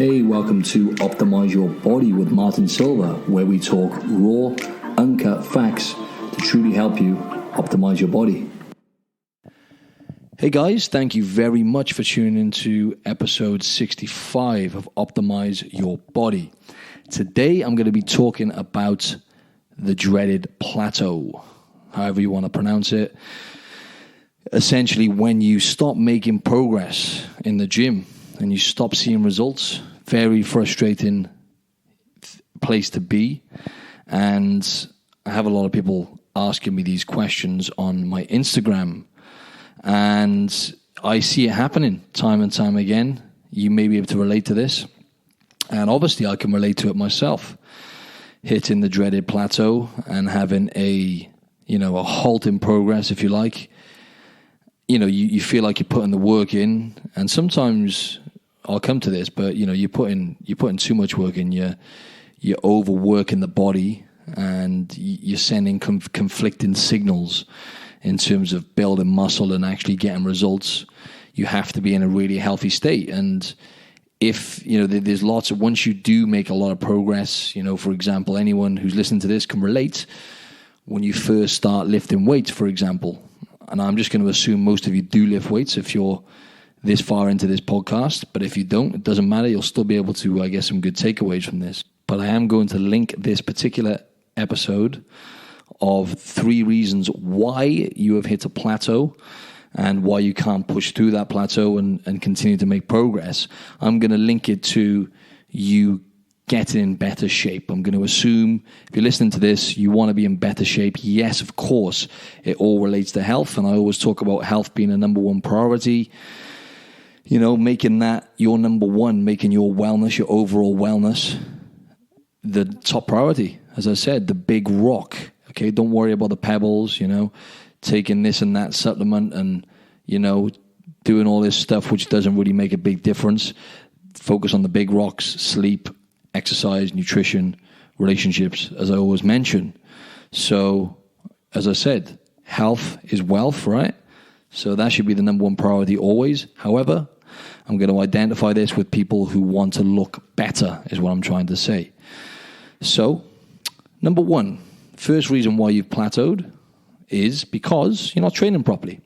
Hey, welcome to Optimize Your Body with Martin Silva, where we talk raw, uncut facts to truly help you optimize your body. Hey guys, thank you very much for tuning into episode 65 of Optimize Your Body. Today I'm going to be talking about the dreaded plateau, however you want to pronounce it. Essentially, when you stop making progress in the gym and you stop seeing results, very frustrating place to be. And I have a lot of people asking me these questions on my Instagram, and I see it happening time and time again. You may be able to relate to this, and obviously I can relate to it myself, hitting the dreaded plateau and having a halt in progress, if you like. You feel like you're putting the work in, and sometimes I'll come to this, but you're putting too much work in. You're overworking the body, and you're sending conflicting signals in terms of building muscle and actually getting results. You have to be in a really healthy state, and if there's lots of, once you do make a lot of progress, for example, anyone who's listening to this can relate. When you first start lifting weights, for example. And I'm just going to assume most of you do lift weights if you're this far into this podcast. But if you don't, it doesn't matter. You'll still be able to get some good takeaways from this. But I am going to link this particular episode of 3 reasons why you have hit a plateau and why you can't push through that plateau and continue to make progress. I'm going to link it to you getting in better shape. I'm going to assume if you're listening to this, you want to be in better shape. Yes, of course, it all relates to health. And I always talk about health being a number one priority. Making that your number one, making your wellness, your overall wellness, the top priority. As I said, the big rock. Okay, don't worry about the pebbles, taking this and that supplement and, doing all this stuff which doesn't really make a big difference. Focus on the big rocks, sleep, exercise, nutrition, relationships, as I always mention. So, as I said, health is wealth, right? So that should be the number one priority always. However, I'm going to identify this with people who want to look better, is what I'm trying to say. So, number one, first reason why you've plateaued is because you're not training properly.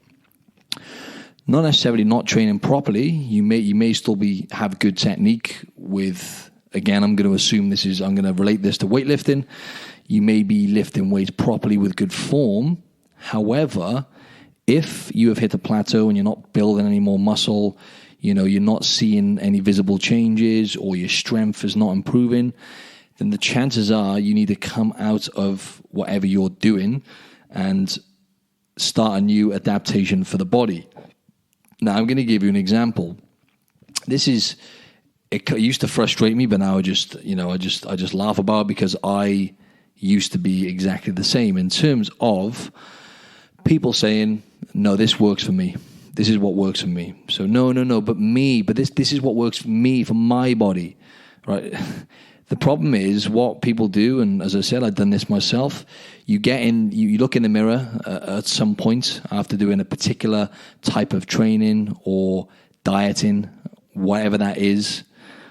Not necessarily not training properly. You may still have good technique with. Again, I'm going to assume I'm going to relate this to weightlifting. You may be lifting weights properly with good form. However, if you have hit a plateau and you're not building any more muscle, you're not seeing any visible changes, or your strength is not improving, then the chances are you need to come out of whatever you're doing and start a new adaptation for the body. Now, I'm going to give you an example. It used to frustrate me, but now I just laugh about it, because I used to be exactly the same in terms of people saying, no, this works for me. This is what works for me. So no, but this is what works for me, for my body, right? The problem is what people do, and as I said, I've done this myself. You look in the mirror at some point after doing a particular type of training or dieting, whatever that is.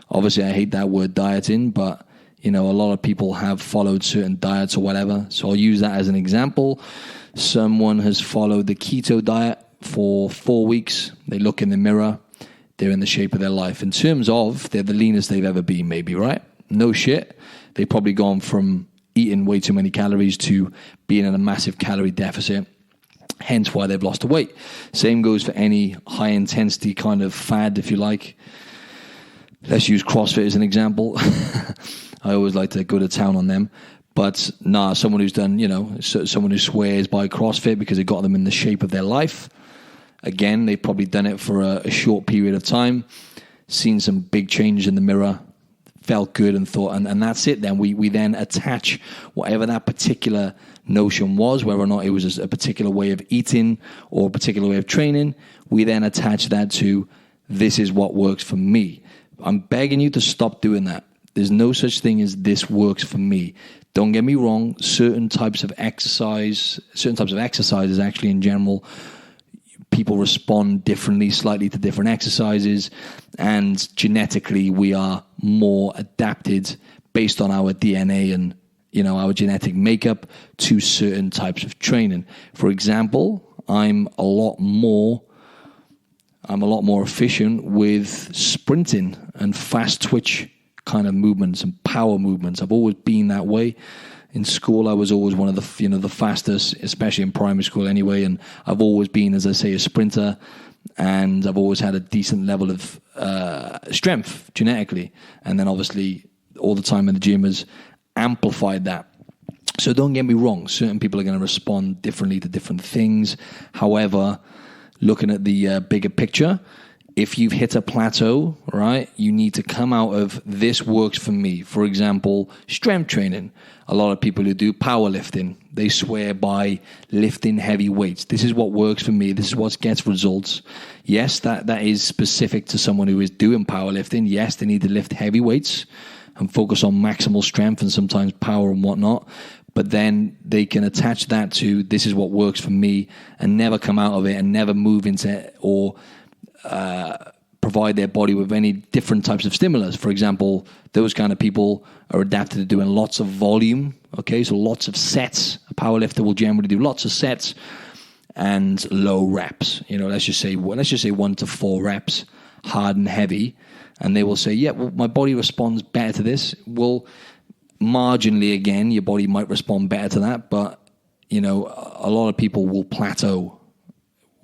Obviously, I hate that word dieting, but, a lot of people have followed certain diets or whatever. So I'll use that as an example. Someone has followed the keto diet for 4 weeks. They look in the mirror. They're in the shape of their life. In terms of, they're the leanest they've ever been, maybe, right? No shit. They've probably gone from eating way too many calories to being in a massive calorie deficit. Hence why they've lost the weight. Same goes for any high-intensity kind of fad, if you like. Let's use CrossFit as an example. I always like to go to town on them. But someone who's done, someone who swears by CrossFit because it got them in the shape of their life. Again, they've probably done it for a short period of time, seen some big changes in the mirror, felt good and thought, and that's it then. We then attach whatever that particular notion was, whether or not it was a particular way of eating or a particular way of training, we then attach that to, this is what works for me. I'm begging you to stop doing that. There's no such thing as this works for me. Don't get me wrong, certain types of exercises actually in general people respond differently, slightly to different exercises, and genetically we are more adapted based on our DNA and our genetic makeup to certain types of training. For example, I'm a lot more efficient with sprinting and fast twitch kind of movements and power movements. I've always been that way. In school, I was always one of the fastest, especially in primary school anyway. And I've always been, as I say, a sprinter, and I've always had a decent level of strength genetically. And then obviously all the time in the gym has amplified that. So don't get me wrong, certain people are going to respond differently to different things. However, looking at the bigger picture, if you've hit a plateau, right, you need to come out of this works for me. For example, strength training. A lot of people who do powerlifting, they swear by lifting heavy weights. This is what works for me. This is what gets results. Yes, that is specific to someone who is doing powerlifting. Yes, they need to lift heavy weights and focus on maximal strength and sometimes power and whatnot. But then they can attach that to this is what works for me and never come out of it and never move into it or provide their body with any different types of stimulus. For example, those kind of people are adapted to doing lots of volume, okay, so lots of sets. A powerlifter will generally do lots of sets and low reps. Let's just say 1 to 4 reps, hard and heavy, and they will say, yeah, well, my body responds better to this. Well, marginally, again, your body might respond better to that, but a lot of people will plateau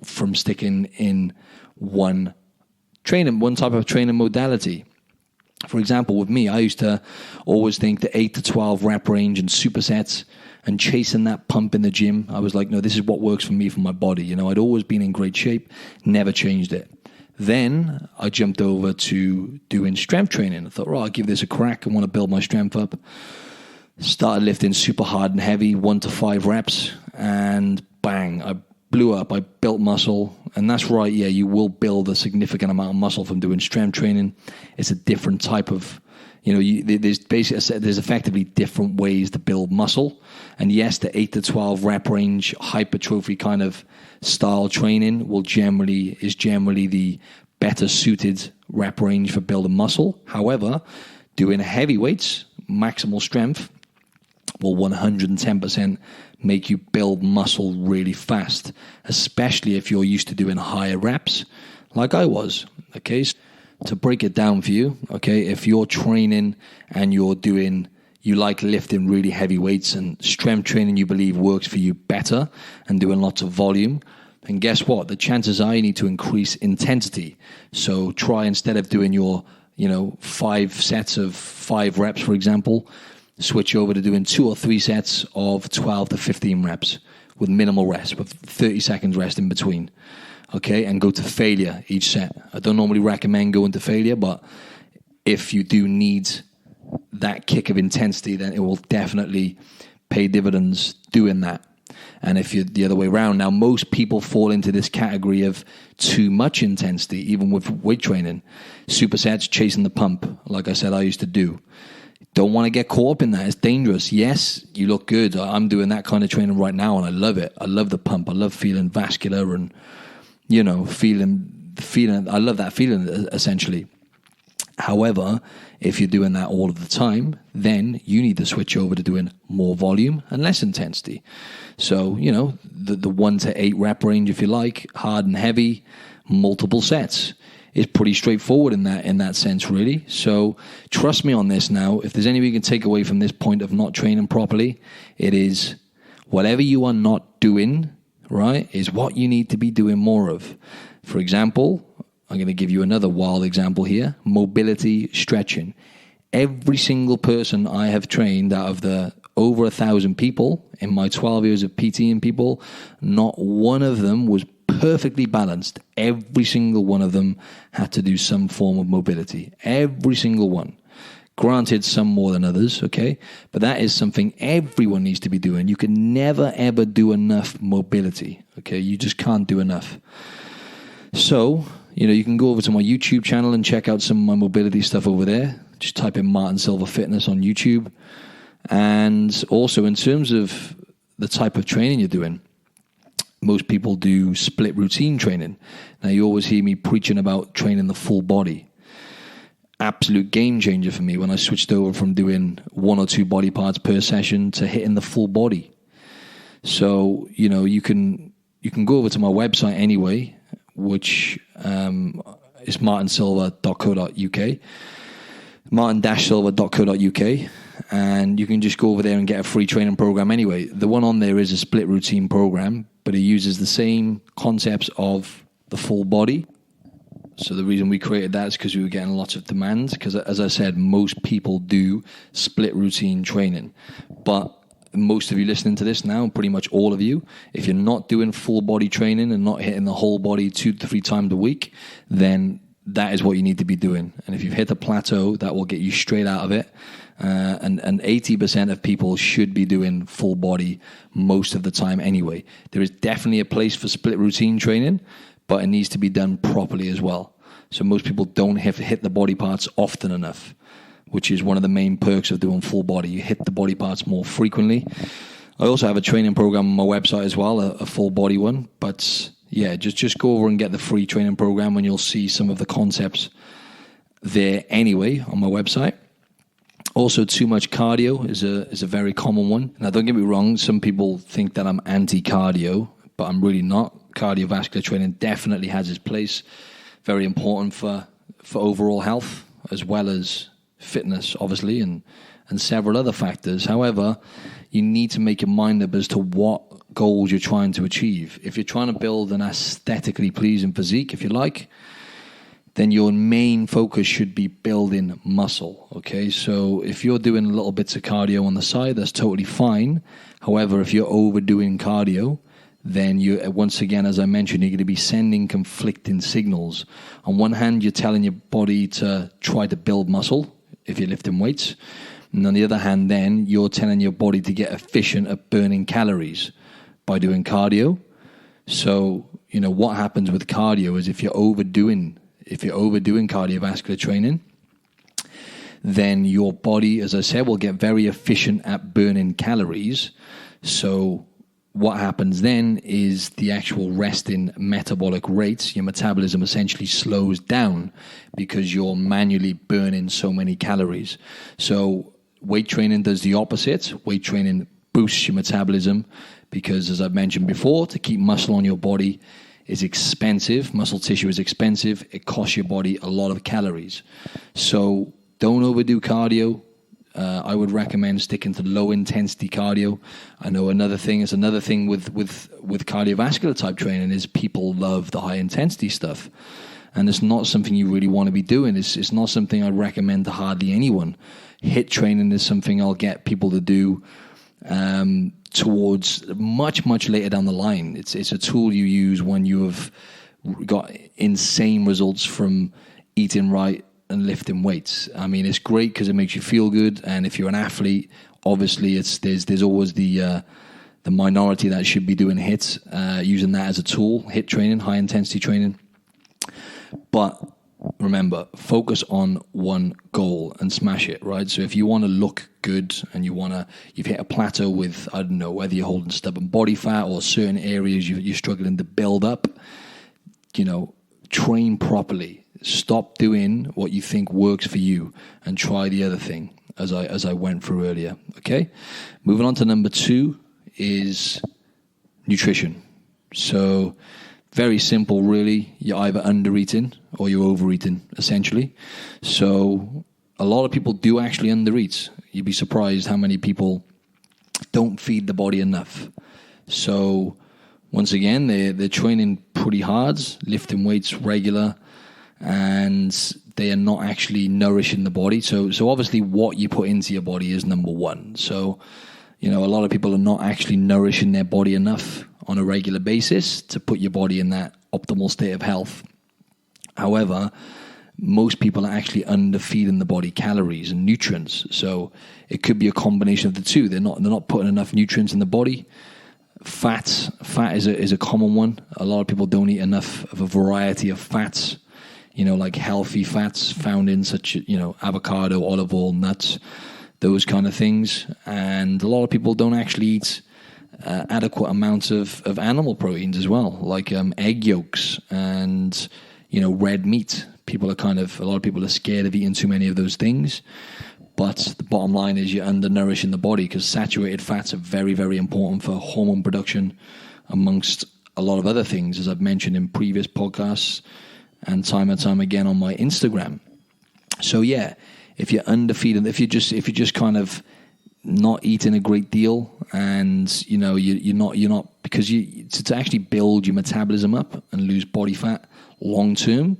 from sticking in one type of training modality. For example, with me, I used to always think the 8 to 12 rep range and supersets and chasing that pump in the gym. I was like, no, this is what works for me, for my body. I'd always been in great shape, never changed it. Then I jumped over to doing strength training. I thought, I'll give this a crack. I want to build my strength up. Started lifting super hard and heavy, 1 to 5 reps, and bang, I blew up. I built muscle. And that's right, yeah, you will build a significant amount of muscle from doing strength training. It's a different type of, there's effectively different ways to build muscle. And yes, the 8 to 12 rep range hypertrophy kind of style training is generally the better suited rep range for building muscle. However, doing heavy weights, maximal strength, will 110% make you build muscle really fast, especially if you're used to doing higher reps like I was. Okay, so to break it down for you, okay, if you're training and you like lifting really heavy weights and strength training you believe works for you better and doing lots of volume, then guess what? The chances are you need to increase intensity. So try, instead of doing your 5 sets of 5 reps, for example, switch over to doing 2 or 3 sets of 12 to 15 reps with minimal rest, with 30 seconds rest in between. Okay, and go to failure each set. I don't normally recommend going to failure, but if you do need that kick of intensity, then it will definitely pay dividends doing that. And if you're the other way around, now most people fall into this category of too much intensity, even with weight training. Supersets, chasing the pump, like I said I used to do. Don't want to get caught up in that. It's dangerous. Yes, you look good. I'm doing that kind of training right now, and I love it. I love the pump. I love feeling vascular and, feeling. I love that feeling, essentially. However, if you're doing that all of the time, then you need to switch over to doing more volume and less intensity. So, the 1 to 8 rep range, if you like, hard and heavy, multiple sets. Is pretty straightforward in that sense, really. So trust me on this now. If there's anything you can take away from this point of not training properly, it is whatever you are not doing, right, is what you need to be doing more of. For example, I'm going to give you another wild example here. Mobility stretching. Every single person I have trained out of the over 1,000 people in my 12 years of PTing people, not one of them was perfectly balanced. Every single one of them had to do some form of mobility. Every single one. Granted, some more than others, okay? But that is something everyone needs to be doing. You can never, ever do enough mobility, okay? You just can't do enough. So, you can go over to my YouTube channel and check out some of my mobility stuff over there. Just type in Martin Silva Fitness on YouTube. And also, in terms of the type of training you're doing, most people do split routine training. Now, you always hear me preaching about training the full body. Absolute game changer for me when I switched over from doing 1 or 2 body parts per session to hitting the full body. So, you can go over to my website anyway, which is martinsilva.co.uk, martin-silva.co.uk, and you can just go over there and get a free training program anyway. The one on there is a split routine program, but it uses the same concepts of the full body. So the reason we created that is because we were getting lots of demands, because as I said, most people do split routine training. But most of you listening to this now, pretty much all of you, if you're not doing full body training and not hitting the whole body 2 to 3 times a week, then that is what you need to be doing. And if you've hit a plateau, that will get you straight out of it. And 80% of people should be doing full body most of the time anyway. There is definitely a place for split routine training, but it needs to be done properly as well. So most people don't have to hit the body parts often enough, which is one of the main perks of doing full body. You hit the body parts more frequently. I also have a training program on my website as well, a full body one. But yeah, just go over and get the free training program, and you'll see some of the concepts there anyway on my website. Also, too much cardio is a very common one. Now, don't get me wrong, some people think that I'm anti-cardio, but I'm really not. Cardiovascular training definitely has its place. Very important for overall health, as well as fitness, obviously, and several other factors. However, you need to make your mind up as to what goals you're trying to achieve. If you're trying to build an aesthetically pleasing physique, if you like, then your main focus should be building muscle, okay? So if you're doing little bits of cardio on the side, that's totally fine. However, if you're overdoing cardio, then you, once again, as I mentioned, you're going to be sending conflicting signals. On one hand, you're telling your body to try to build muscle if you're lifting weights. And on the other hand, then you're telling your body to get efficient at burning calories by doing cardio. So, what happens with cardio is if you're overdoing cardiovascular training, then your body, as I said, will get very efficient at burning calories. So what happens then is the actual resting metabolic rates, your metabolism essentially slows down because you're manually burning so many calories. So weight training does the opposite. Weight training boosts your metabolism because, as I've mentioned before, to keep muscle on your body is expensive. Muscle tissue is expensive. It costs your body a lot of calories. So don't overdo cardio. I would recommend sticking to low intensity cardio. I know another thing with cardiovascular type training is people love the high intensity stuff. And it's not something you really want to be doing. It's not something I'd recommend to hardly anyone. HIIT training is something I'll get people to do towards much, much later down the line. It's a tool you use when you have got insane results from eating right and lifting weights. I mean, it's great because it makes you feel good. And if you're an athlete, obviously there's always the minority that should be doing HIIT, using that as a tool, HIIT training, high intensity training. But remember, focus on one goal and smash it, right? So if you want to look good and you've hit a plateau with, I don't know, whether you're holding stubborn body fat or certain areas you're struggling to build up, train properly. Stop doing what you think works for you and try the other thing, as I went through earlier, okay? Moving on to number 2 is nutrition. So very simple, really. You're either under-eating or you're overeating, essentially. So a lot of people do actually undereat. You'd be surprised how many people don't feed the body enough. So once again, they're training pretty hard, lifting weights regular, and they are not actually nourishing the body. So obviously what you put into your body is number one. So, a lot of people are not actually nourishing their body enough on a regular basis to put your body in that optimal state of health. However, most people are actually underfeeding the body calories and nutrients. So it could be a combination of the two. They're not putting enough nutrients in the body. Fat is a common one. A lot of people don't eat enough of a variety of fats, like healthy fats found in such, avocado, olive oil, nuts, those kind of things. And a lot of people don't actually eat adequate amounts of animal proteins as well, like egg yolks and, red meat. A lot of people are scared of eating too many of those things. But the bottom line is you're undernourishing the body, because saturated fats are very, very important for hormone production, amongst a lot of other things, as I've mentioned in previous podcasts and time again on my Instagram. So yeah, if you're underfeeding, if you're just kind of not eating a great deal, and you're not because to actually build your metabolism up and lose body fat long term,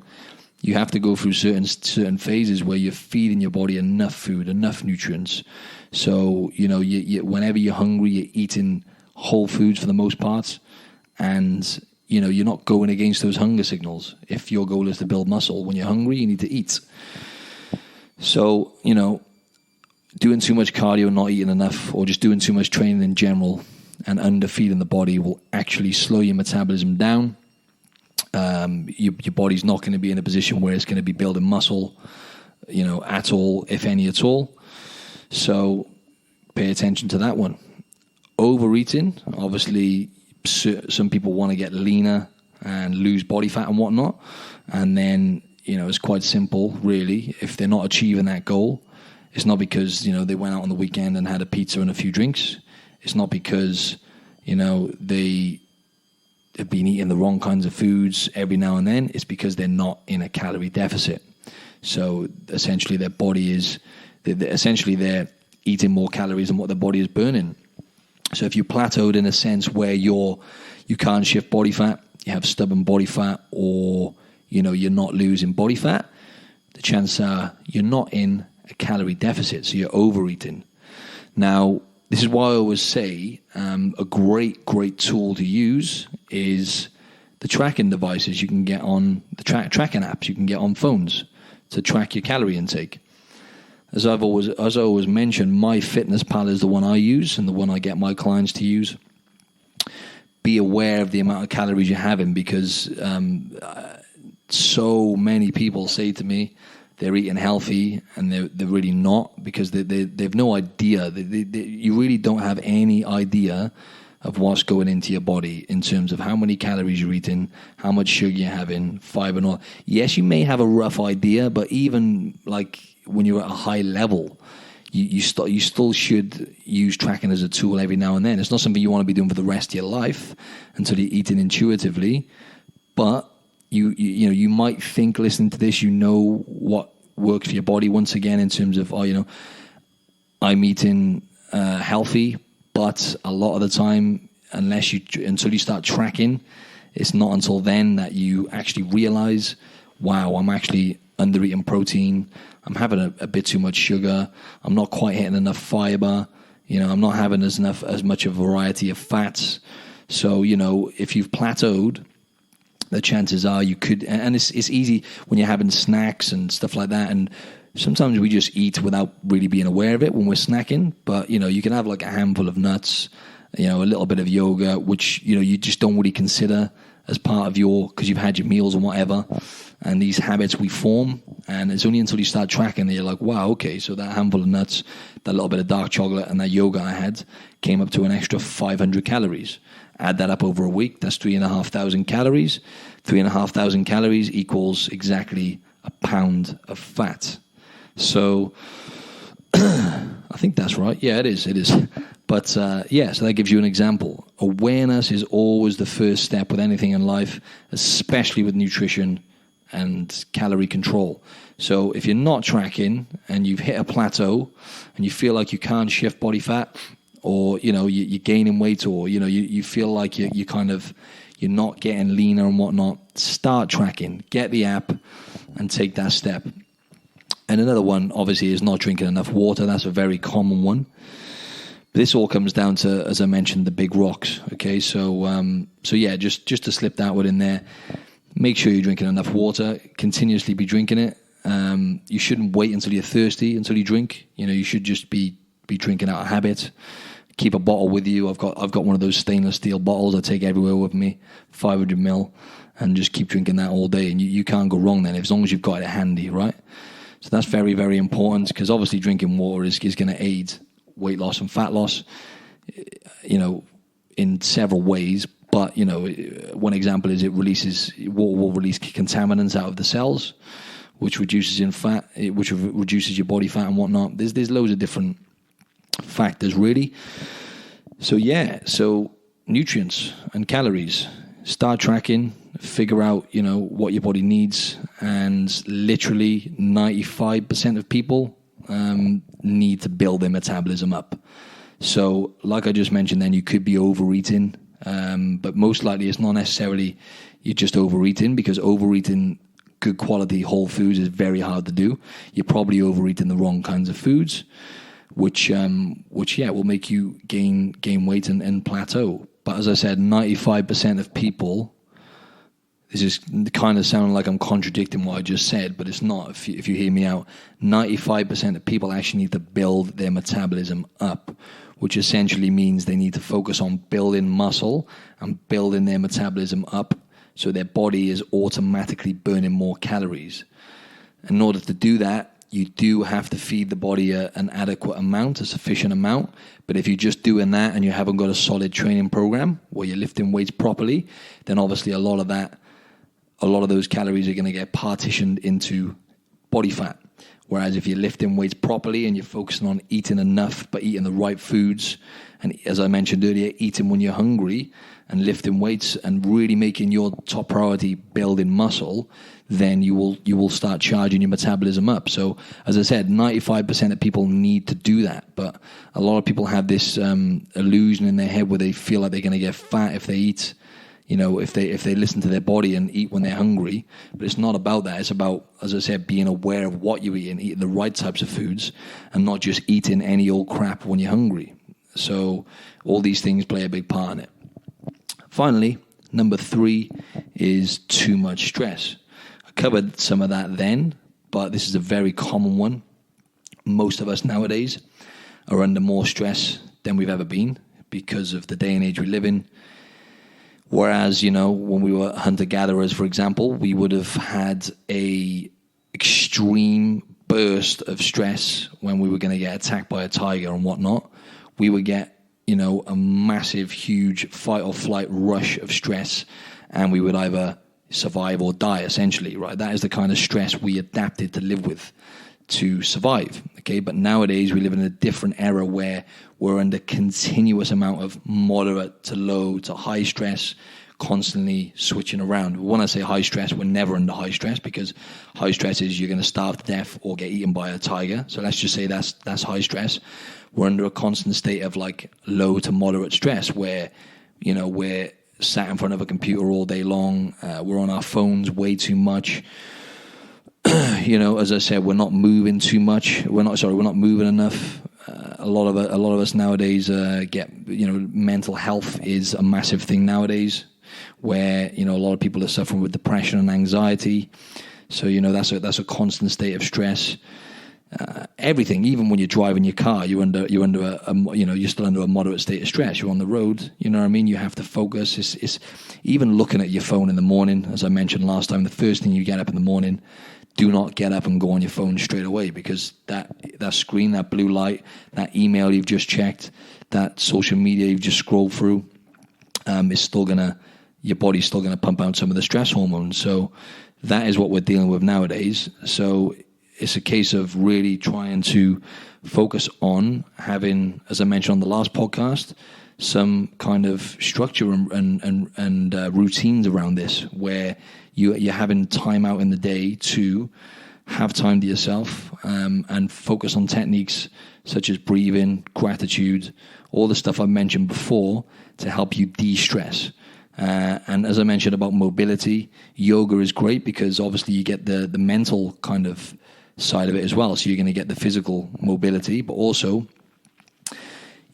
you have to go through certain phases where you're feeding your body enough food, enough nutrients. So you whenever you're hungry, you're eating whole foods for the most part, and you're not going against those hunger signals. If your goal is to build muscle, when you're hungry, you need to eat. So doing too much cardio, not eating enough, or just doing too much training in general and underfeeding the body will actually slow your metabolism down. Your body's not going to be in a position where it's going to be building muscle, at all, if any at all. So pay attention to that one. Overeating, obviously, some people want to get leaner and lose body fat and whatnot. And then, it's quite simple, really. If they're not achieving that goal, it's not because, they went out on the weekend and had a pizza and a few drinks. It's not because, they have been eating the wrong kinds of foods every now and then. It's because they're not in a calorie deficit. So essentially their body is, they're eating more calories than what their body is burning. So if you plateaued in a sense where you can't shift body fat, you have stubborn body fat, or, you're not losing body fat, the chances are you're not in a calorie deficit, so you're overeating. Now, this is why I always say a great tool to use is the tracking devices you can get on the tracking apps you can get on phones to track your calorie intake. As I always mentioned, MyFitnessPal is the one I use and the one I get my clients to use. Be aware of the amount of calories you're having, because so many people say to me they're eating healthy and they're really not, because they've no idea. You really don't have any idea of what's going into your body in terms of how many calories you're eating, how much sugar you're having, fiber and all. Yes, you may have a rough idea, but even like when you're at a high level, you still should use tracking as a tool every now and then. It's not something you want to be doing for the rest of your life until you're eating intuitively, but you might think, listening to this, what works for your body. Once again, in terms of, I'm eating healthy, but a lot of the time, until you start tracking, it's not until then that you actually realize, wow, I'm actually under eating protein. I'm having a bit too much sugar. I'm not quite hitting enough fiber. I'm not having as much of a variety of fats. So, if you've plateaued, the chances are you could, and it's easy when you're having snacks and stuff like that, and sometimes we just eat without really being aware of it when we're snacking, but, you can have like a handful of nuts, a little bit of yogurt, which, you just don't really consider as part of because you've had your meals and whatever, and these habits we form, and it's only until you start tracking that you're like, wow, okay, so that handful of nuts, that little bit of dark chocolate, and that yogurt I had came up to an extra 500 calories. Add that up over a week, that's 3,500 calories. 3,500 calories equals exactly a pound of fat. So I think that's right. Yeah, it is. But so that gives you an example. Awareness is always the first step with anything in life, especially with nutrition and calorie control. So if you're not tracking and you've hit a plateau and you feel like you can't shift body fat, or you're gaining weight, or you feel like you're not getting leaner and whatnot, start tracking. Get the app and take that step. And another one, obviously, is not drinking enough water. That's a very common one. This all comes down to, as I mentioned, the big rocks. Okay, so just to slip that one in there, make sure you're drinking enough water. Continuously be drinking it. You shouldn't wait until you're thirsty until you drink. You should just be drinking out of habit. Keep a bottle with you. I've got one of those stainless steel bottles I take everywhere with me, 500 ml, and just keep drinking that all day. And you can't go wrong then, as long as you've got it handy, right? So that's very, very important, because obviously drinking water is going to aid weight loss and fat loss. In in several ways. But, one example is water will release contaminants out of the cells, which reduces in fat, which reduces your body fat and whatnot. There's loads of different factors, really. So nutrients and calories. Start tracking, figure out, what your body needs. And literally 95% of people need to build their metabolism up. So like I just mentioned, then you could be overeating. But most likely it's not necessarily you're just overeating, because overeating good quality whole foods is very hard to do. You're probably overeating the wrong kinds of foods, which will make you gain weight and plateau. But as I said, 95% of people, this is kind of sounding like I'm contradicting what I just said, but it's not. If you hear me out, 95% of people actually need to build their metabolism up, which essentially means they need to focus on building muscle and building their metabolism up so their body is automatically burning more calories. In order to do that, you do have to feed the body an adequate amount, a sufficient amount. But if you're just doing that and you haven't got a solid training program where you're lifting weights properly, then obviously a lot of those calories are going to get partitioned into body fat. Whereas if you're lifting weights properly and you're focusing on eating enough, but eating the right foods, and as I mentioned earlier, eating when you're hungry and lifting weights and really making your top priority building muscle, then you will start charging your metabolism up. So as I said, 95% of people need to do that. But a lot of people have this illusion in their head where they feel like they're going to get fat if they eat, if they listen to their body and eat when they're hungry. But it's not about that. It's about, as I said, being aware of what you eat and eating the right types of foods and not just eating any old crap when you're hungry. So all these things play a big part in it. Finally, number 3 is too much stress. I covered some of that then, but this is a very common one. Most of us nowadays are under more stress than we've ever been because of the day and age we live in. Whereas, when we were hunter-gatherers, for example, we would have had a extreme burst of stress when we were going to get attacked by a tiger and whatnot. We would get, a massive, huge fight or flight rush of stress, and we would either survive or die, essentially, right? That is the kind of stress we adapted to live with to survive, okay? But nowadays, we live in a different era where we're under continuous amount of moderate to low to high stress, constantly switching around. When I say high stress, we're never under high stress, because high stress is you're going to starve to death or get eaten by a tiger. So let's just say that's high stress. We're under a constant state of like low to moderate stress where, we're sat in front of a computer all day long. We're on our phones way too much. As I said, we're not moving too much. We're not moving enough. A lot of us nowadays get, mental health is a massive thing nowadays, where, a lot of people are suffering with depression and anxiety. So, that's a constant state of stress. Everything, even when you're driving your car, you're still under a moderate state of stress. You're on the road, you know what I mean? You have to focus. It's even looking at your phone in the morning, as I mentioned last time, the first thing you get up in the morning, do not get up and go on your phone straight away, because that screen, that blue light, that email you've just checked, that social media you've just scrolled through, your body's still gonna pump out some of the stress hormones. So that is what we're dealing with nowadays. So it's a case of really trying to focus on having, as I mentioned on the last podcast, some kind of structure and routines around this, where you're having time out in the day to have time to yourself and focus on techniques such as breathing, gratitude, all the stuff I mentioned before to help you de-stress. And as I mentioned about mobility, yoga is great because obviously you get the mental kind of side of it as well. So you're going to get the physical mobility, but also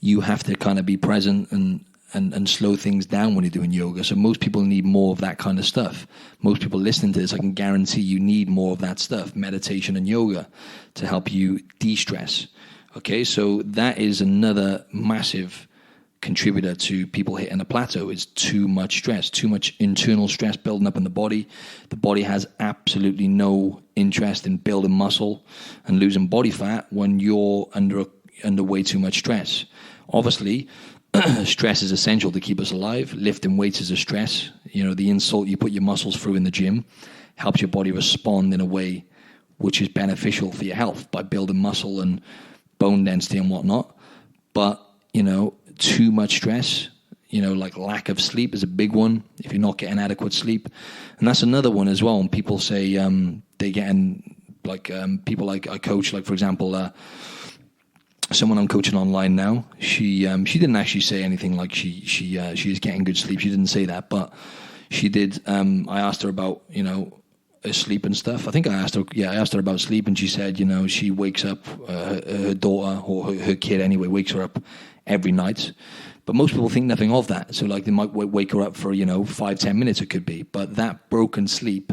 you have to kind of be present and slow things down when you're doing yoga. So most people need more of that kind of stuff. Most people listening to this, I can guarantee you need more of that stuff, meditation and yoga, to help you de-stress. Okay, so that is another massive contributor to people hitting a plateau, is too much stress, too much internal stress building up in the body. The body has absolutely no interest in building muscle and losing body fat when you're under way too much stress. Obviously, stress is essential to keep us alive. Lifting weights is a stress. The insult you put your muscles through in the gym helps your body respond in a way which is beneficial for your health by building muscle and bone density and whatnot. But, too much stress, like lack of sleep is a big one if you're not getting adequate sleep. And that's another one as well. When people say they get in, people like I coach, like, for example, someone I'm coaching online now, she didn't actually say anything like she is getting good sleep. She didn't say that, but she did. I asked her about, her sleep and stuff. I think I asked her about sleep, and she said, she wakes up, her daughter or her kid anyway, wakes her up every night. But most people think nothing of that. So like they might wake her up for, 5-10 minutes it could be. But that broken sleep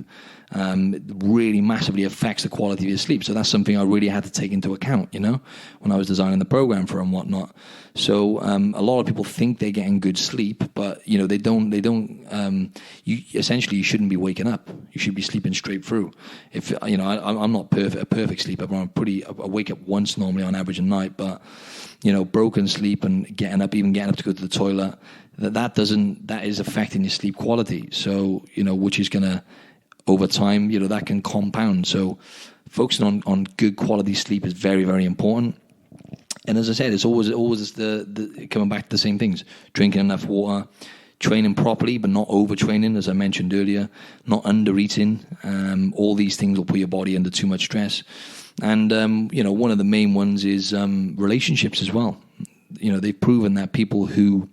really massively affects the quality of your sleep. So that's something I really had to take into account, when I was designing the program for her and whatnot. So a lot of people think they're getting good sleep, but, they don't, you shouldn't be waking up. You should be sleeping straight through. If, I'm not a perfect sleeper, but I wake up once normally on average a night, but, broken sleep and getting up to go to the toilet, that is affecting your sleep quality. So, which is going to, over time, that can compound. So focusing on good quality sleep is very, very important. And as I said, it's always the coming back to the same things: drinking enough water, training properly, but not overtraining, as I mentioned earlier, not under-eating. All these things will put your body under too much stress. And, one of the main ones is relationships as well. They've proven that people who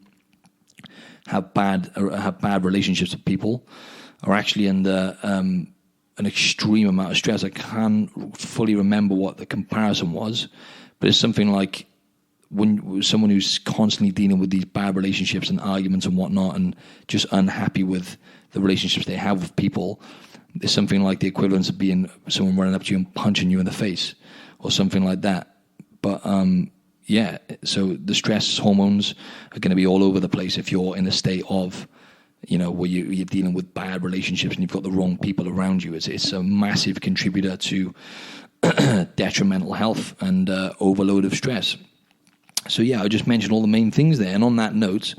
have bad relationships with people are actually under an extreme amount of stress. I can't fully remember what the comparison was, but it's something like when someone who's constantly dealing with these bad relationships and arguments and whatnot and just unhappy with the relationships they have with people, it's something like the equivalence of being someone running up to you and punching you in the face or something like that. But so the stress hormones are going to be all over the place if you're in a state of, where you're dealing with bad relationships and you've got the wrong people around you. It's a massive contributor to detrimental health and overload of stress. So I just mentioned all the main things there. And on that note,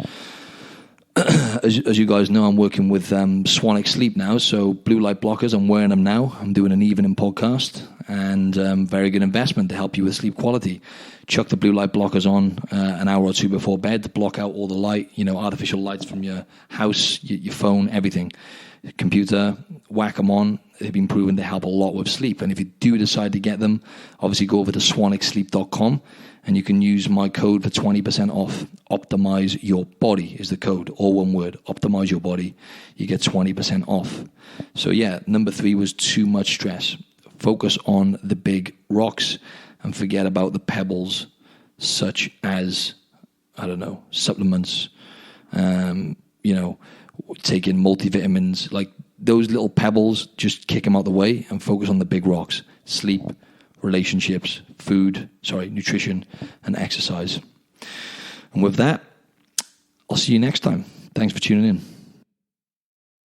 as you guys know, I'm working with Swanwick Sleep now. So blue light blockers, I'm wearing them now. I'm doing an evening podcast, and very good investment to help you with sleep quality. Chuck the blue light blockers on an hour or two before bed to block out all the light, artificial lights from your house, your phone, everything. Computer, whack them on. They've been proven to help a lot with sleep. And if you do decide to get them, obviously go over to swanwicksleep.com and you can use my code for 20% off. Optimize Your Body is the code, all one word. Optimize Your Body. You get 20% off. So number 3 was too much stress. Focus on the big rocks and forget about the pebbles, such as, supplements, taking multivitamins. Like those little pebbles, just kick them out the way and focus on the big rocks: sleep, relationships, nutrition, and exercise. And with that, I'll see you next time. Thanks for tuning in.